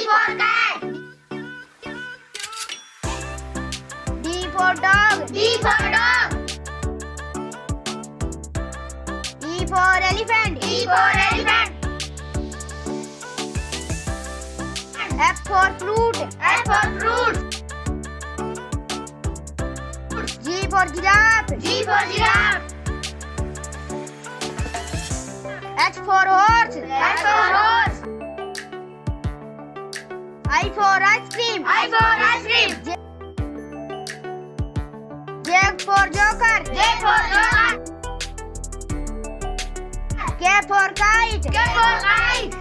for cat. D for dog. D for dog. E for elephant. E for elephant. F for fruit. F for fruit. G for giraffe. G for giraffe. H for horse. H for horse. I for ice cream. I for ice cream. J for joker. J for joker. K for kite. K for kite.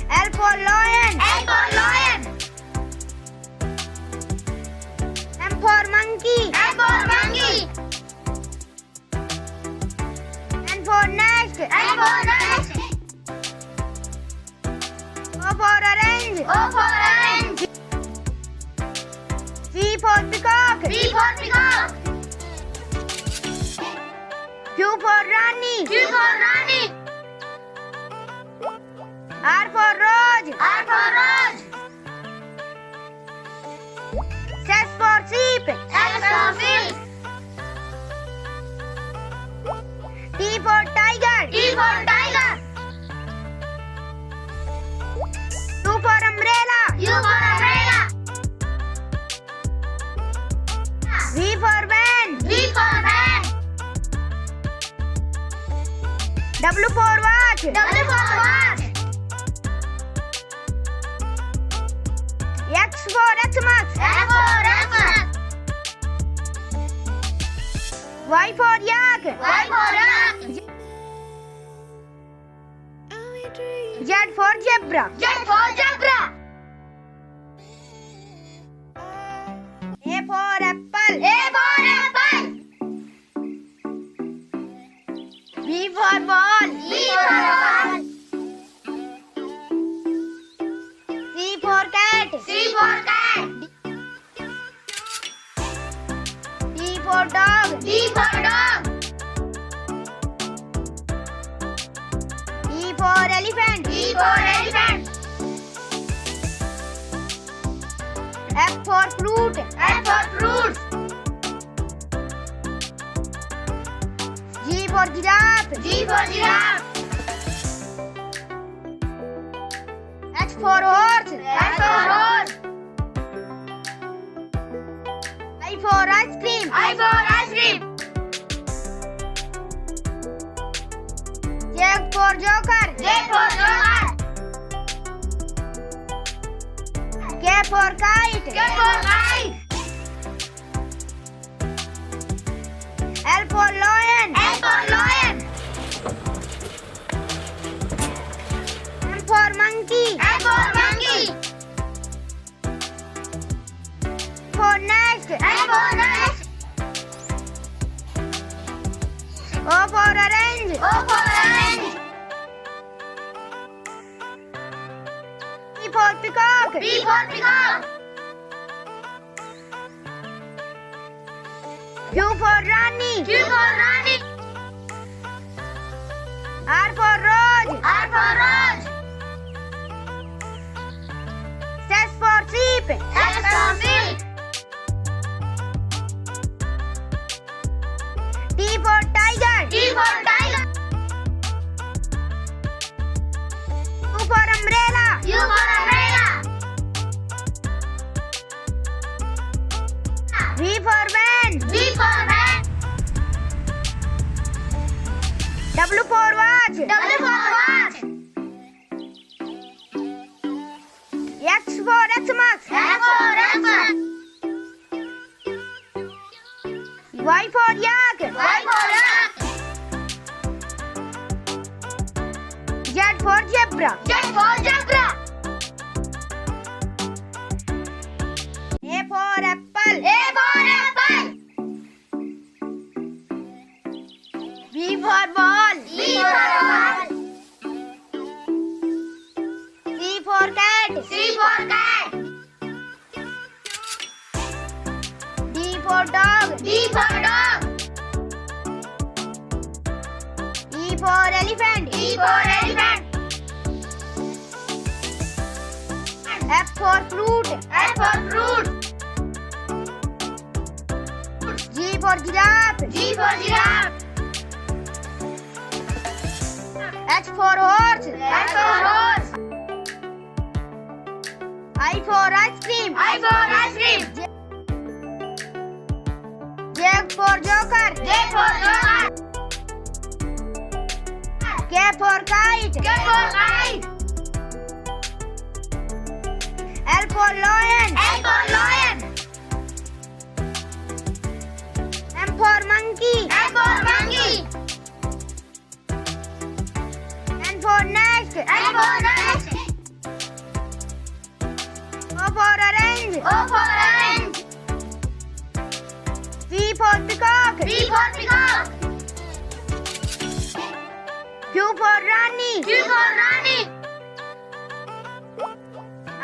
L for lion. L for lion. M for monkey. M for monkey. N for nest. N for nest. O for orange. O for orange. P for peacock. P for peacock. Q for Rani. Q for Rani. R for Rose. R for rose. S for sheep. S for sheep. T for tiger. T for tiger. U for umbrella. U for umbrella. V for van. V for van. W for watch. W for watch. X for Xmas. X for Xmas. Y for yak. Y for yak. Z for zebra. Z for zebra. A for apple. A for apple. B for ball. B for ball. C for cat. C for cat. D for dog. D for dog. E for elephant. E for elephant. F for fruit. F for fruit. G for giraffe. G for giraffe. H for horse. H for horse. I for ice cream. I for ice cream. J for joker. J for joker. K for kite. K for kite. L for lion. L for lion. M for monkey. M for monkey. For nest. N for nest. O for orange. O for orange. P for peacock. P for peacock. Q for Rani. Q for Rani. R for rose. R for rose. S for sheep. S for sheep. T for tiger. T for tiger. U for umbrella. U for umbrella. V for van. V for van. W for watch. W for watch. X for Xmas. X for Xmas. Y for yak. Y for yak. Z for zebra. Z for zebra. A for apple. A for apple. B for ball. B for ball. C for cat. C for cat. D for dog. D for dog. E for elephant. E for elephant. F for fruit. F for fruit. G for giraffe. G for giraffe. H for horse. H for horse. I for ice cream. I for ice cream. J for joker. J for joker. K for kite. K for kite. L for lion. L for lion. M for monkey. M for monkey. N for nest. N for nest. O for orange. O for orange. P for peacock. P for peacock. Q for Rani. Q for Rani.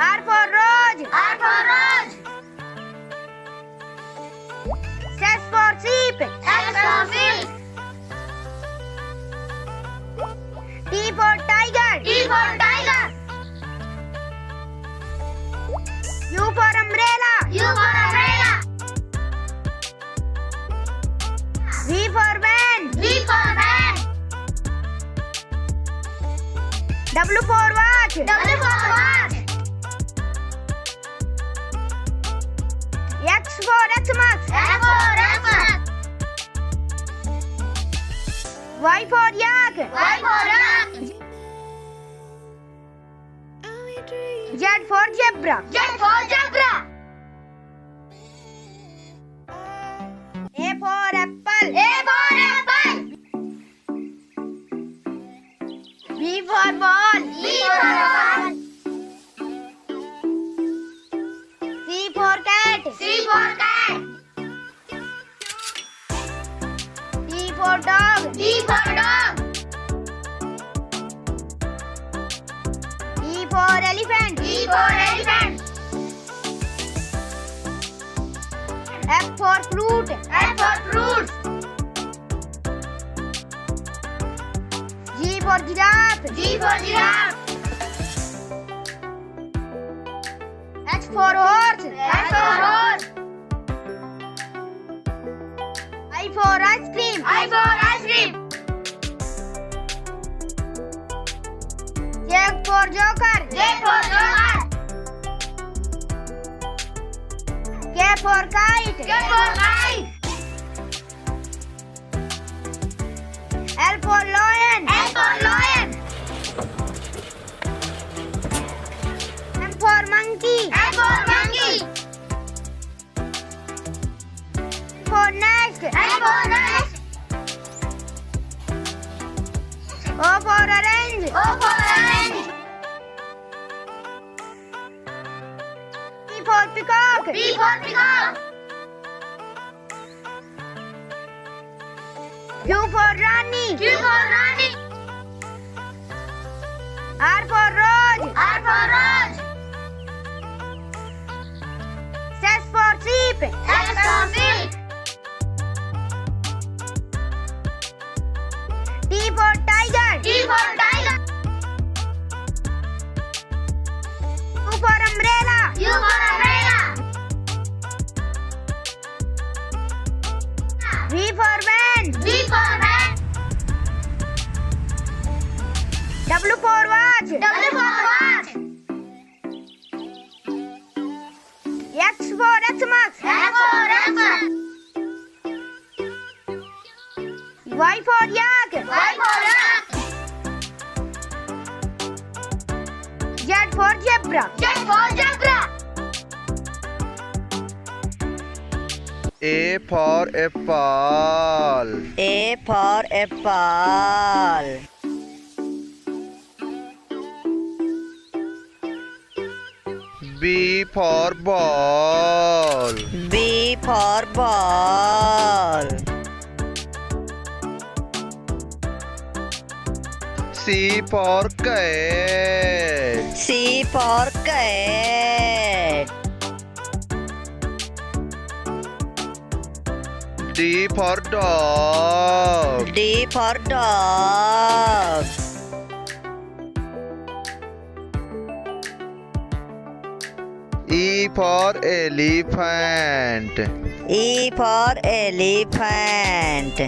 R for rose. R for rose. S for sheep. S for sheep. T for tiger. T for tiger. U for umbrella. U for umbrella. V for van. V for van. W for watch. W for watch. X for Xmas. X for Xmas. Y for yak. Y for yak. Z for zebra. Z for zebra. A for apple. A for apple. B for ball. B for ball. C for cat. C for cat. D for dog. D for dog. E for elephant. E for elephant. F for fruit. F for fruit. G for giraffe. G for giraffe. H for horse. H for horse. I for ice cream. I for ice cream. J for joker. J for joker. K for kite. K for kite. L for lion. L for lion. M for monkey. M for monkey. N for nest. N for nest. O for orange. O for orange. P for peacock. P for peacock. Q for Rani. Q for Rani. R for rose. R for rose. S for sheep. S for sheep. T for tiger. T for tiger. U for umbrella. U for umbrella. V for van. V for van. W for watch. W for watch. X for Xmas. X for Xmas. Y for yak. Y for yak. Z for zebra. Z for zebra. A for apple. A for apple. B for ball. B for ball. C for cat. C for cat. D for dog. D for dog. for elephant. E for elephant.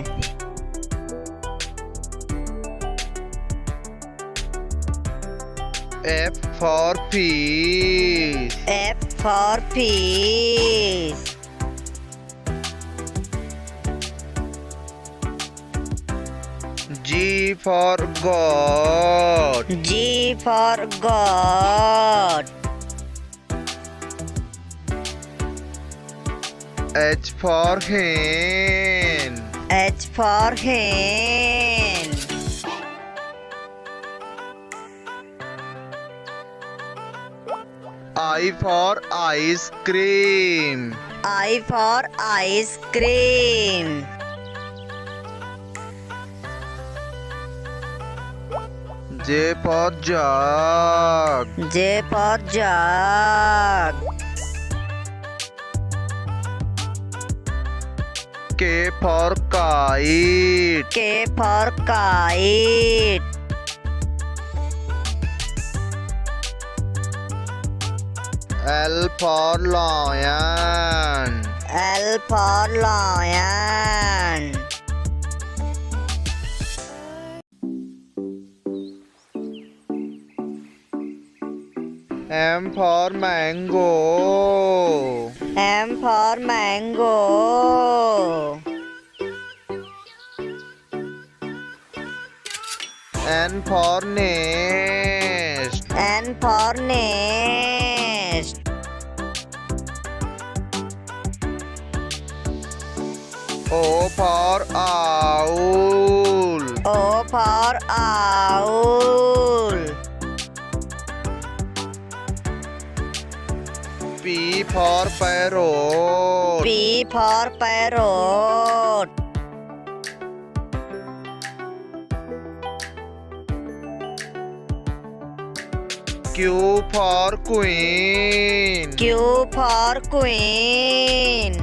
F for fish. F for fish. G for goat. G for goat. H for hen. H for hen. I for ice cream. I for ice cream. J for jug. J for jug. K for kite. K for kite. L for lion. L for lion. M for mango. M for mango. N for nest. N for nest. O for owl. O for owl. P for parrot. P for parrot. Q for queen. Q for queen.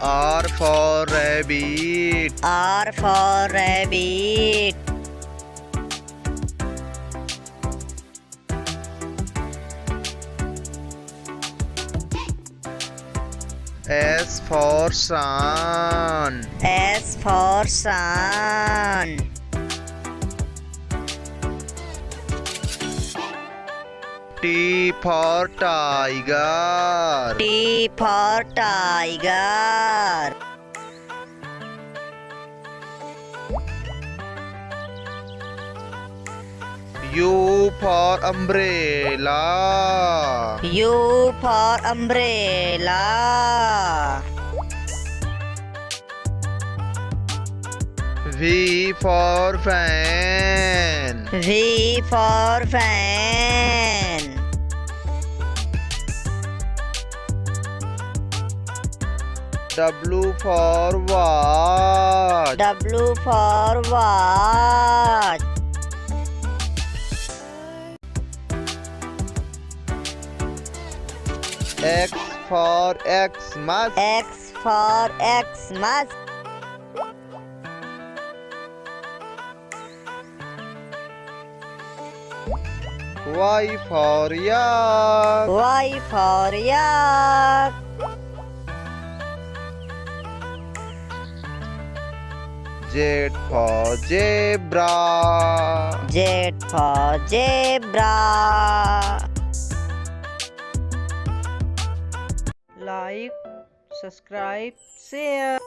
R for rabbit. R for rabbit. S for sun. S for sun. T for tiger. T for tiger. U for umbrella. U for umbrella. V for fan. V for fan. W for watch. W for watch. X for Xmas. X for Xmas. Y for yak. Y for yak. Z for zebra. Z for zebra. Like, subscribe, share.